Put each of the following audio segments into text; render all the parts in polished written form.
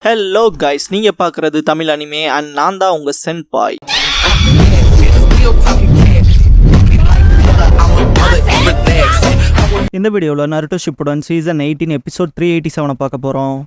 Hello guys, நீங்க பார்க்குறது Tamil anime and நான் தான் உங்க சென்பாய். இந்த வீடியோவில் நருட்டோ ஷிப்புடன் சீசன் 18 எபிசோட் 387 பார்க்க போகிறோம்.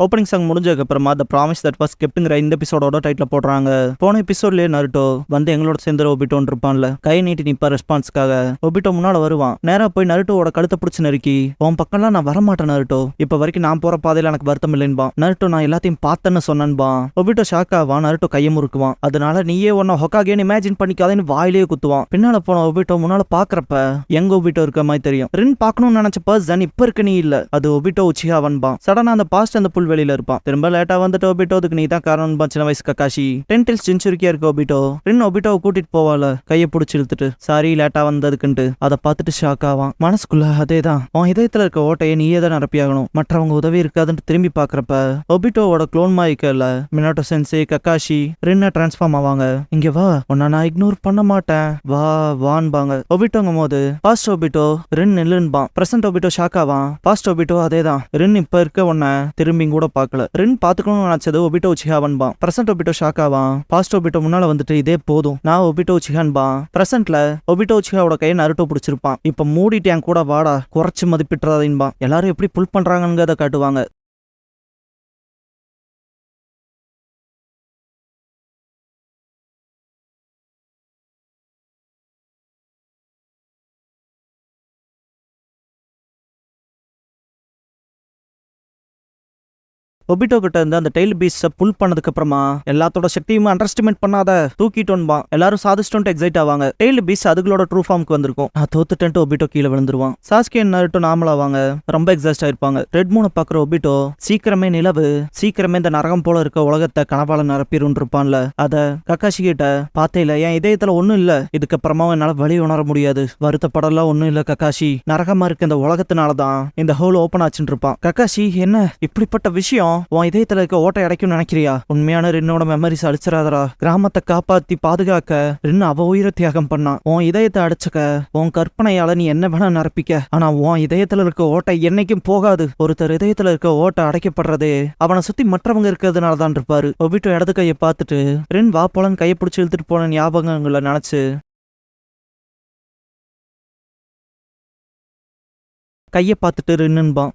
ஓப்பனிங் சாங் முடிஞ்சதுக்கப்புறமா த ப்ராமிஸ் தட் வாஸ் கெப்ட்ங்கிற இந்த எபிசோடோட டைட்டில் போடுறாங்க. போன எபிசோட்லேயே நருட்டோ வந்து எங்களோட சேர்ந்து ஒபிட்டோன்னு இருப்பான்ல, கை நீட்டி நிப்பா ரெஸ்பான்ஸ்க்காக. ஒபிட்டோ முன்னால வருவான். நேராக போய் நருட்டோட கழுத்தை பிடிச்சி நறுக்கி, உன் பக்கம்லாம் நான் வரமாட்டேன் நருட்டோ, இப்போ வரைக்கும் நான் போற பாதையில் எனக்கு வருத்தம் இல்லைன்பான். நருட்டோ நான் எல்லாத்தையும் பார்த்தேன்னு சொன்னேன்பான். ஒபிட்டோ ஷாக் ஆவான். நருட்டோ கையை முறுக்குவான். அதனால நீயே ஒன்ன ஹொக்காகேன்னு இமேஜின் பண்ணிக்காதேன்னு வாயிலேயே குத்துவான். பின்னால போன ஒபிட்டோ முன்னால பாக்குறப்ப எங்க ஒபிட்டோ இருக்க மாதிரி தெரியும். ரின் பார்க்கணும்னு நினைச்ச பர்சன் இப்ப இருக்கு நீ இல்ல, அது ஒபிட்டோ உச்சியாவன்பான். சடனா அந்த பாஸ்ட் அந்த புல்வெளியில இருப்பான். திரும்ப லேட்டா வந்துட்டு ஒபிட்டோ அதுக்கு நீ தான் காரணம். சின்ன வயசு கக்காஷி டென்டில்ஸ் சின்சுரிக்கியா இருக்க ஒபிட்டோ. ரின் ஒபிட்டோவை கூட்டிட்டு போவால, கையை பிடிச்சி இழுத்துட்டு சாரி லேட்டா வந்ததுக்குன்ட்டு. அதை பார்த்துட்டு ஷாக் ஆவான். மனசுக்குள்ள அதேதான், உன் இதயத்துல இருக்க ஓட்டையை நீயே தான் நிரப்பியாகணும், மற்றவங்க உதவி இருக்காதுன்னு திரும்பி பாக்குறப்ப ஒபிட்டோவோட க்ளோன் மாய்க்கல மினாட்டோ சென்சே கக்காஷி ரின்ன டிரான்ஸ்ஃபார்ம் ஆவாங்க. இங்க வா, உன்னை நான் இக்னோர் பண்ண மாட்டேன், வா வான்பாங்க. ஒபிட்டோங்கும் போது பாஸ்ட் ஒபிட்டோ ரின் நில்லுன்பான். பிரசன்ட் ஒபிட்டோ ஷாக் ஆவான். பாஸ்ட் ஒபிட்டோ அதேதான், ரின் இப்ப இருக்க உன்னை திரும்பி கூட பார்க்கல, ரின் பாத்துக்கணும்னு நினைச்சது ஒபிட்டோ உச்சிஹாவன்பான். பிரசன்ட் ஒபிட்டோ ஷாக் ஆவான். பாஸ்ட் ஒபிட்டோ முன்னால வந்துட்டு இதே போதும், நான் ஒபிட்டோ உச்சிஹான்பான். பிரசன்ட்ல ஒபிட்டோ உச்சிஹாவோட கையை நருட்டோ பிடிச்சிருப்பான். இப்ப மூடிட்டு என் கூட வாடா, குறைச்சு மதிப்பிட்டுறாதீன்பான். எல்லாரும் எப்படி புல் பண்றாங்கன்னு காட்டுவாங்க. ஒபிட்டோ கிட்ட இருந்து அந்த டெய்ல் பீஸ்ட புல் பண்ணதுக்கு அப்புறமா எல்லாத்தோட சக்தியுமே அண்டர்ஸ்டிமேட் பண்ணாத, தூக்கிட்டோன்பான். எல்லாரும் சாதிச்சிட்டு எக்ஸைட் ஆவாங்க. டெய்ல் பீஸ் அதுகளோட ட்ரூ ஃபார்முக்கு வந்திருக்கும். நான் தோத்துட்டேன்ட்டு ஒபிட்டோ கீழே விழுந்துருவான். சாஸ்கே நருட்டோ நார்மல் ஆவாங்க. ரொம்ப எக்ஸாஸ்ட் ஆயிருப்பாங்க. ரெட் மூணை பாக்குற ஒபிட்டோ சீக்கிரமே நிலவு, சீக்கிரமே இந்த நரகம் போல இருக்க உலகத்தை கனவால நிரப்பிரும் இருப்பான்ல, அத கக்காஷி கிட்ட பாத்தையில என் இதயத்துல ஒண்ணும் இல்ல, இதுக்கப்புறமா என்னால வழி உணர முடியாது, வருத்தப்படலாம் ஒண்ணும் இல்ல கக்காஷி, நரகமா இருக்க இந்த உலகத்தினாலதான் இந்த ஹோல் ஓபன் ஆச்சுன்னு இருப்பான். கக்காஷி என்ன இப்படிப்பட்ட விஷயம் உன் இதயத்துல இருக்க ஓட்டை அடைக்கும் நினைக்கிறியா? உண்மையான ரின்னோட மெமரிஸ் அடிச்சிடாதரா, கிராமத்தை காப்பாத்தி பாதுகாக்க ரின் அவ உயிரை தியாகம் பண்ணான். உன் இதயத்தை அடைச்சக்க உன் கற்பனையால நீ என்ன வேணா நிரப்பிக்க, ஆனா உன் இதயத்துல இருக்க ஓட்டை என்னைக்கும் போகாது. ஒருத்தர் இதயத்துல இருக்க ஓட்டை அடைக்கப்படுறதே அவனை சுத்தி மற்றவங்க இருக்கிறதுனாலதான் இருப்பாரு. ஒபிட்டோ இடது கையை பார்த்துட்டு ரின் வா போலன்னு கையை பிடிச்சி இழுத்துட்டு போன ஞாபகங்களை நினைச்சு கையை பார்த்துட்டு ரின்னுன்பான்.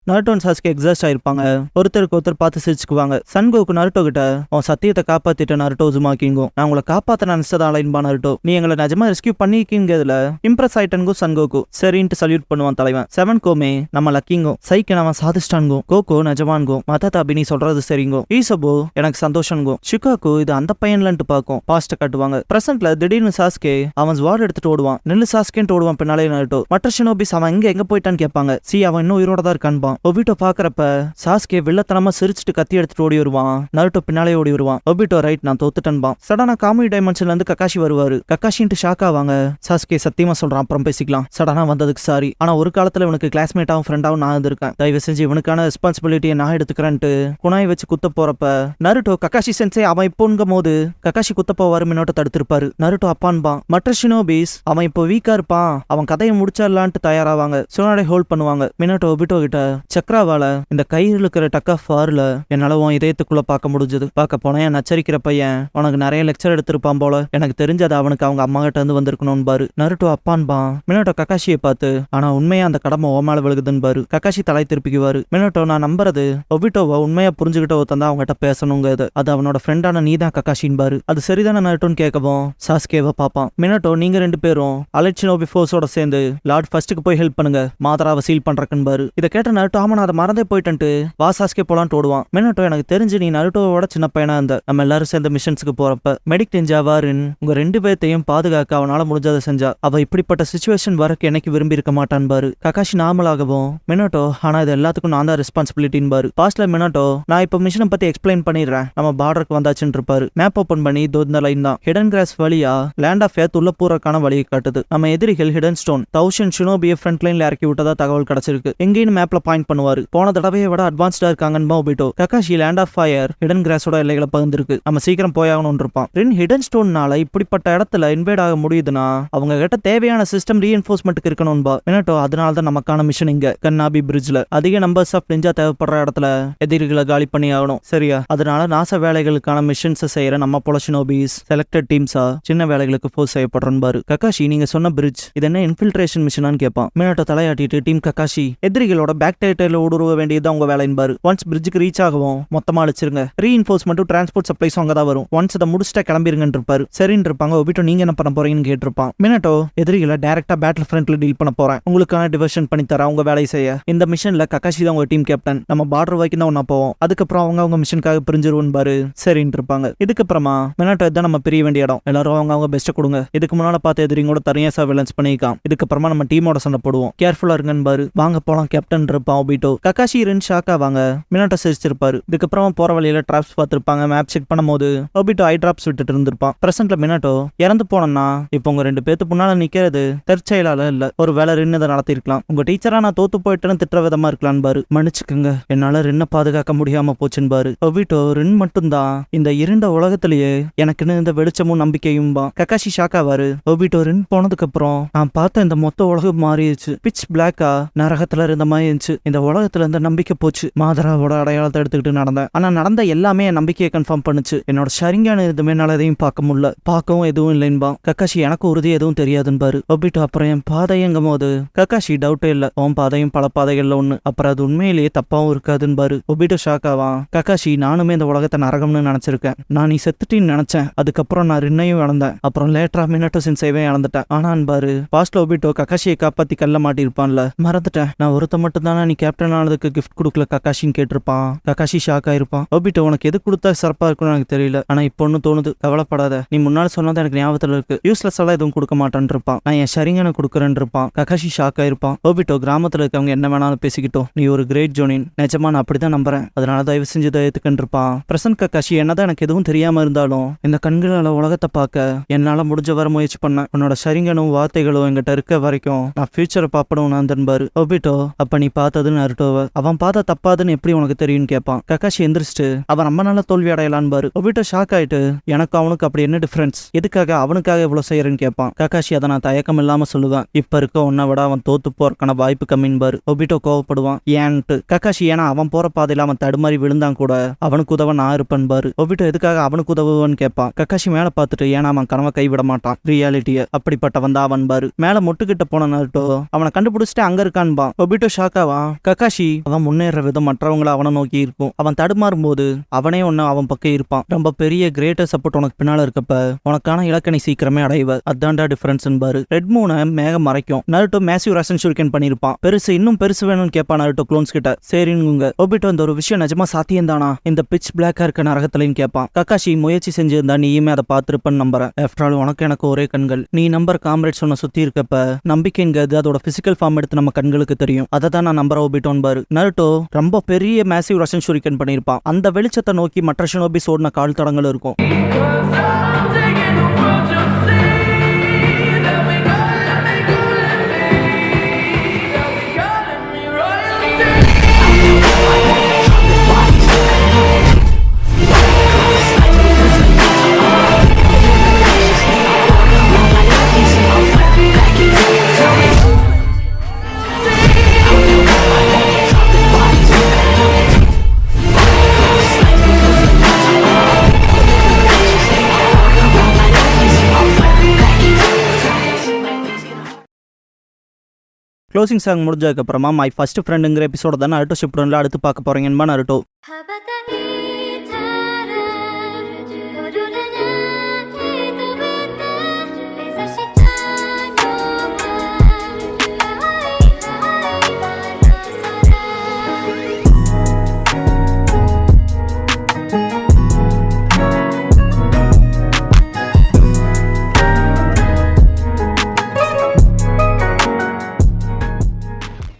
நருட்டோ சாஸ்கே எக்ஸாஸ்ட் ஆயிருப்பாங்க. ஒருத்தருக்கு ஒருத்தர் பார்த்து சிரிச்சுக்குவாங்க. சன்கோக்கு நருட்டோ கிட்ட உன் சத்தியத்தை காப்பாத்திட்ட நருட்டோ உசுமாக்கிங்கோ, நான் உங்களை காப்பாத்த நினைச்சதாலேன்பா நருட்டோ, நீ எங்களை நிஜமா ரெஸ்கியூ பண்ணிருக்கீங்கிறதுல இம்ப்ரெஸ் ஆயிட்டன்கோ சன்கோக்கு சரின்ட்டு சல்யூட் பண்ணுவான் தலைவன். செவன் கோமே நம்ம லக்கிங்கோ, சைக்கன் அவன் சாதிச்சிட்டான்கோ, கோகோ நிஜமான்கோ, மதாதாபி நீ சொல்றது சரிங்கோ, ஈசபோ எனக்கு சந்தோஷங்கோ, ஷிகாக்கு இது அந்த பையன்லன்ட்டு பார்க்கும். பாஸ்ட காட்டுவாங்க. பிரசன்ட்ல திடீர்னு சாஸ்கே அவன் ஸ்வார்ட் எடுத்துட்டு ஓடுவான். நெல்லு சாஸ்கேன்ட்டு ஓடுவான் பின்னாலே நருட்டோ. மற்ற ஷினோபிஸ் அவன் எங்க போயிட்டான்னு கேட்பாங்க. அவன் இன்னும் உயிரோட தான் இருக்கான்பா. ஒபிட்டோ பாக்குறப்ப சாஸ்கே வில்லத்தனமா சிரிச்சுட்டு கத்தி எடுத்துட்டு ஓடி வருவான். நருட்டோ பின்னாலே ஓடி வருவான். ஒபிட்டோ ரைட் நான் தோத்துட்டேன்பான். சடனா காமெடி டைமென்ஷன்ல இருந்து கக்காஷி வருவாரு. கக்காஷின்ட்டு ஷாக் ஆவாங்க. சாஸ்கே சத்தியமா சொல்றான் அப்புறம் பேசிக்கலாம், சடனா வந்ததுக்கு சாரி, ஆனா ஒரு காலத்துல இவனுக்கு கிளாஸ்மேட்டாவும் ஃப்ரெண்டாவும் நான் இருந்திருக்கேன், தயவு செஞ்சு இவனுக்கான ரெஸ்பான்சிபிலிட்டியை நான் எடுத்துக்கிறேன்ட்டு குணாய் வச்சு குத்த போறப்ப நருட்டோ கக்காஷி சென்சே அவன் இப்போங்கும் போது கக்காஷி குத்த போவாரு மினோட்டோ தடுத்திருப்பாரு. நருட்டோ அப்பான்பான். மற்ற ஷினோபிஸ் அவன் இப்போ வீக்கா இருப்பான், அவன் கதையை முடிச்சிடலான்ட்டு தயாராவாங்க. சுனாடை ஹோல்ட் பண்ணுவாங்க. மினோட்டோ ஒபிட்டோ கிட்ட சக்ராவால இந்த கயிறு இருக்கிற டக் ஆஃப் ஃபார்ல என்னால உன் இதயத்துக்குள்ள பார்க்க முடிஞ்சது, பார்க்க போனா என் நச்சரிக்கிற பையன் உனக்கு நிறைய லெக்சர் எடுத்திருப்பான் போல, எனக்கு தெரிஞ்சது அவனுக்கு அவங்க அம்மா கிட்ட இருந்து வந்திருக்கணும் பாரு. நருட்டோ அப்பான்பான். மினோட்டோ கக்காஷியை பார்த்து ஆனா உண்மையா அந்த கடமை ஓ மேல விழுகுதுன்னு பாரு. கக்காஷி தலை திருப்பிக்குவாரு. மினோட்டோ நான் நம்புறது ஒபிட்டோவை உண்மையா புரிஞ்சுக்கிட்ட ஒருத்தன் தான் அவங்ககிட்ட பேசணுங்க, அது அவனோட ஃப்ரெண்டான நீ தான் கக்காஷின் பாரு, அது சரிதான நருட்டோன்னு கேட்கவும் சாஸ்கேவை பாப்பான். மினோட்டோ நீங்க ரெண்டு பேரும் அலெக்சினோபி ஃபோர்ஸோட சேர்ந்து லார்ட் ஃபர்ஸ்ட்டுக்கு போய் ஹெல்ப் பண்ணுங்க, மாதராவை சீல் பண்றக்குன்னு பாரு. இதை கேட்ட நருட்டோ நருட்டோ ஆமா நான் அதை மறந்தே போயிட்டு வா சாஸ்கே போலான்ட்டு ஓடுவான். மினட்டோ எனக்கு தெரிஞ்சு நீ நருட்டோவோட சின்ன பையனா இருந்த. நம்ம எல்லாரும் சேர்ந்த மிஷன்ஸுக்கு போறப்ப மெடிக் நிஞ்சாவா ரின் உங்க 2 பேர்த்தையும் பாதுகாக்க அவனால முடிஞ்சதை செஞ்சா. அவ இப்படிப்பட்ட சிச்சுவேஷன் வரக்கு எனக்கு விரும்பி இருக்க மாட்டான் பாரு. ககாஷி நார்மலாகவும் மினட்டோ ஆனா இது எல்லாத்துக்கும் நான் தான் ரெஸ்பான்சிபிலிட்டின்னு பாரு. பாஸ்ட்ல மினட்டோ நான் இப்ப மிஷனை பத்தி எக்ஸ்பிளைன் பண்ணிடுறேன், நம்ம பார்டருக்கு வந்தாச்சுன்னு இருப்பாரு. மேப் ஓபன் பண்ணி இந்த லைன் தான் ஹிடன் கிராஸ் வழியா லேண்ட் ஆஃப் எர்த் உள்ள பூரக்கான வழியை காட்டுது. நம்ம எதிரிகள் ஹிடன் ஸ்டோன் 1000 ஷினோபியை ஃப்ரண்ட் லைன்ல இறக்கி விட்டதா தகவல் கிடைச்சிருக்கு. எங்கேயும் மேப்ல பாயிண்ட் பண்ணுவாரு. போன தடவையை விட அட்வான்ஸ்டா இருக்காங்கன்னு Obito. Kakashi land of fire hidden கிராஸோட எல்லைகளை பகிர்ந்திருக்கு. நம்ம சீக்கிரம் போயாகணும்னு இருப்பான். ரின் ஹிடன் ஸ்டோன்னால இப்படிப்பட்ட இடத்துல இன்வைட் ஆக முடியுதுன்னா அவங்க கிட்ட தேவையான சிஸ்டம் ரீஎன்ஃபோர்ஸ்மெண்ட்டுக்கு இருக்கணும்பா. மினட்டோ அதனால தான் நமக்கான மிஷன் இங்க கன்னாபி பிரிட்ஜ்ல அதிக நம்பர்ஸ் ஆஃப் நிஞ்சா தேவைப்படுற இடத்துல எதிரிகளை காலி பண்ணி ஆகணும். சரியா? அதனால நாச வேலைகளுக்கான மிஷன்ஸ் செய்யற நம்ம போல ஷினோபிஸ் செலக்டட் டீம்ஸா சின்ன வேலைகளுக்கு ஃபோர்ஸ் செய்யப்படுறோம் பாரு. ககாஷி நீங்க சொன்ன பிரிட்ஜ் இது என்ன இன்ஃபில்ட்ரேஷன் மிஷனான்னு கேட்பான். மினட்டோ தலையாட்டிட்டு டீம் ககாஷி எதிரிகளோட பேக் டேட்டர்ல ஊடுருவ வேண்டியது அவங்க வேலைன்னு பாரு. ஒன்ஸ் பிரிட்ஜுக்கு ரீச் ஆகவும் மொத்தமா அழிச்சிருங்க. ரீஇன்ஃபோர்ஸ்மெண்ட்டும் டிரான்ஸ்போர்ட் சப்ளைஸும் அங்கதான் வரும். ஒன்ஸ் அதை முடிச்சுட்டா கிளம்பிருங்கன்னு இருப்பாரு. சரின்னு இருப்பாங்க. ஒபிட்டோ நீங்க என்ன பண்ண போறீங்கன்னு கேட்டிருப்பான். மினட்டோ எதிரிகளை டைரக்டா பேட்டில் ஃப்ரண்ட்ல டீல் பண்ண போறேன், உங்களுக்கான டிவர்ஷன் பண்ணி தர உங்க வேலையை செய்ய. இந்த மிஷன்ல ககாஷி தான் உங்க டீம் கேப்டன். நம்ம பார்டர் வரைக்கும் தான் ஒன்னா போவோம். அதுக்கப்புறம் அவங்க மிஷனுக்காக பிரிஞ்சிருவோம் பாரு. சரின்னு இருப்பாங்க. இதுக்கப்புறமா மினட்டோ தான் நம்ம பிரிய வேண்டிய இடம். எல்லாரும் அவங்க பெஸ்ட் கொடுங்க. இதுக்கு முன்னால பார்த்த எதிரிங்களோட தனியா சர்வேலன்ஸ் பண்ணிக்கலாம். இதுக்கப்புறமா நம்ம டீமோட சண்டை போடுவோம். கேர்ஃபுல்லா இருங்கன்னு பாரு. வாங்க போலாம் கேப்டன் இருப்பான் ஒபிட்டோ. ககாஷி ரின் ஷாக்கா வாங்க. மினட்டோ சிரிச்சிருப்பாரு. இதுக்கப்புறமா போற வழியில டிராப்ஸ் பார்த்திருப்பாங்க. மேப் செக் பண்ணும்போது ஒபிட்டோ ஐ டிராப்ஸ் விட்டுட்டு இருந்திருப்பான். பிரசன்ட்ல மினட்டோ இறந்து போனோம்னா இப்போ உங்க 2 பேத்து முன்னால நிக்கிறது தற்செயலால இல்ல, ஒரு வேலை ரின் இதை நடத்திருக்கலாம். உங்க டீச்சரா நான் தோத்து போயிட்டேன்னு திட்டுற விதமா இருக்கலாம் பாரு. மன்னிச்சுக்குங்க, என்னால ரின்னை பாதுகாக்க முடியாம போச்சுன்னு பாரு. ஒபிட்டோ ரின் மட்டும்தான் இந்த இருண்ட உலகத்திலேயே எனக்குன்னு இந்த வெளிச்சமும் நம்பிக்கையும் பா. ககாஷி ஷாக்காவாரு. ஒபிட்டோ ரின் போனதுக்கு அப்புறம் நான் பார்த்த இந்த மொத்த உலகம் மாறிடுச்சு. பிச் பிளாக்கா நரகத்துல இருந்த மாதிரி இருந்துச்சு. இந்த உலகத்துல இருந்த நம்பிக்கை போச்சு. மாதராவோட அடையாளத்தை எடுத்துக்கிட்டு நடந்தேன். ஆனா நடந்த எல்லாமே என் நம்பிக்கையை கன்ஃபார்ம் பண்ணுச்சு. என்னோட சரியான எதுவுமே என்னால எதையும் பார்க்க முடியல, பார்க்கவும் எதுவும் இல்லைன்பா. ககாஷி எனக்கு உறுதி எதுவும் தெரியாதுன்னு பாரு. ஒபிட்டோ அப்புறம் என் பாதையங்கும் போது ககாஷி டவுட்டே இல்ல, உன் பாதையும் பல பாதைகள்ல ஒண்ணு, அப்புறம் அது உண்மையிலேயே தப்பாவும் இருக்காதுன்னு பாரு. ஒபிட்டோ ஷாக்காவான். ககாஷி நானுமே இந்த உலகத்தை நரகம்னு நினைச்சிருக்கேன். நான் நீ செத்துட்டின்னு நினைச்சேன். அதுக்கப்புறம் நான் ரின்னையும் இழந்தேன். அப்புறம் லேட்டரா மினட்டோ சின்சேவே இழந்துட்டேன். ஆனான் பாரு பாஸ்ட்ல ஒபிட்டோ ககாஷியை காப்பாத்தி கல்ல மாட்டிருப்பான்ல, மறந்துட்டேன். நான் ஒருத்த மட்டும் தானே நீ கேப்டன் ஆனதுக்கு கிஃப்ட் கொடுக்கல ககாஷின்னு கேட்டிருப்பான். ககாஷி ஷாக் ஆயிருப்பான். ஒபிட்டோ உனக்கு எது கொடுத்தா சிறப்பா இருக்கும்னு எனக்கு தெரியல, ஆனா இப்போ ஒன்னு தோணுது, கவலைப்படாத. நீ முன்னாள் சொன்னது எனக்கு ஞாபகத்துல இருக்கு. யூஸ்லெஸ் எல்லாம் எதுவும் கொடுக்க மாட்டேன் இருப்பான். நான் என் சரிங்கன்னு கொடுக்குறேன் இருப்பான். ககாஷி ஷாக் ஆயிருப்பான். ஒபிட்டோ கிராமத்துல இருக்கவங்க என்ன வேணாலும் பேசிக்கிட்டோம், நீ ஒரு கிரேட் ஜோனின், நிஜமா நான் அப்படிதான் நம்புறேன், அதனால தயவு செஞ்சு ஏத்துக்கன்னு இருப்பான். பிரசன்ட் ககாஷி என்னதான் எனக்கு எதுவும் தெரியாம இருந்தாலும் இந்த கண்களால உலகத்தை பார்க்க என்னால முடிஞ்ச வர முயற்சி பண்ணேன். உன்னோட சரிங்கனும் வார்த்தைகளும் எங்கிட்ட இருக்க வரைக்கும் நான் ஃபியூச்சரை பாப்படும் நான் தன்பாரு. ஒபிட்டோ அப்ப நீ பார்த்ததுன்னு நருட்டோவ அவன் பார்த்த தப்பாதுன்னு எப்படி உனக்கு தெரியும்னு கேட்பான். ககாஷி எந்திரிச்சிட்டு அவன் நம்ம நாள தோல்வி அடையலான்னு பாரு. ஒபிட்டோ ஷாக் ஆயிட்டு எனக்கு அவனுக்கு அப்படி என்ன டிஃபரன்ஸ், எதுக்காக அவனுக்காக இவ்வளவு செய்யறேன்னு கேட்பான். ககாஷி அதை நான் தயக்கம் இல்லாம சொல்லுவேன், இப்ப இருக்க உன்னை விட அவன் தோத்து போறக்கான வாய்ப்பு கம்மின்னு பாரு. ஒபிட்டோ கோவப்படுவான். ஏன்ட்டு ககாஷி ஏன்னா அவன் போற பாதையில அவன் தடுமாறி விழுந்தான் கூட அவனுக்கு உதவ நான் இருப்பேன் பாரு. ஒபிட்டோ எதுக்காக அவனுக்கு உதவுவான்னு கேட்பான். ககாஷி மேல பார்த்துட்டு ஏன்னா அவன் கனவை கைவிட மாட்டான், ரியாலிட்டிய அப்படிப்பட்டவன் தான் அவன் பாரு. மேல முட்டுக்கிட்ட போன நருட்டோ அவனை கண்டுபிடிச்சிட்டு அங்க இருக்கான்பா. ஒபிட்டோ ஷாக்காவான். ககாஷி அவன் முன்னேற விதம் மற்றவங்களை அவனை நோக்கி இருக்கும். அவன் தடுமாறும் போது அவனே ஒன்னு அவன் பக்கம் இருப்பான். ரொம்ப பெரிய கிரேட்டர் சப்போர்ட் உனக்கு பின்னால இருக்கப்ப உனக்கான இலக்கணை சீக்கிரமே அடைவ, அதான்டா டிஃபரன்ஸ் பாரு. ரெட் மூனை மேகம் மறைக்கும். நருட்டோ மேசிவ் ரேஷன் ஷூரிகன் பண்ணிருப்பான். பெருசு இன்னும் பெருசு வேணும்னு கேட்பான் நருட்டோ க்ளோன்ஸ் கிட்ட. சரிங்க ஒபிட்டோ இந்த ஒரு விஷயம் நிஜமா சாத்தியம் தானா இந்த பிச் பிளாக்கா இருக்க நரகத்துலன்னு கேட்பான். ககாஷி முயற்சி செஞ்சிருந்தா நீயுமே அதை பார்த்திருப்பன்னு நம்புறேன். ஆஃப்டர் ஆல் உனக்கு எனக்கு ஒரே கண்கள், நீ நம்பர் காம்ரேட்ஸ் ஒன்ன சுத்தி இருக்கப்ப நம்பிக்கைங்கிறது அதோட பிசிக்கல் ஃபார்ம் எடுத்து நம்ம கண்களுக்கு தெரியும், அதை தான் நான் நம்புற ஒபிட்டோன் பாரு. நருட்டோ ரொம்ப பெரிய மேசிவ் ரேஷன் ஷூரிகன் பண்ணிருப்பான். அந்த வெளிச்சத்தை நோக்கி மற்ற ஷினோபிஸ் ஓடின கால் தடங்கள் இருக்கும். க்ளோசிங் சாங் முடிஞ்சதுக்கு அப்புறமா மை ஃபர்ஸ்ட் ஃப்ரெண்டுங்கிற எபிசோட தான் நருட்டோ ஷிப்டன்ல அடுத்து பார்க்க போறீங்கன்னு நருட்டோ.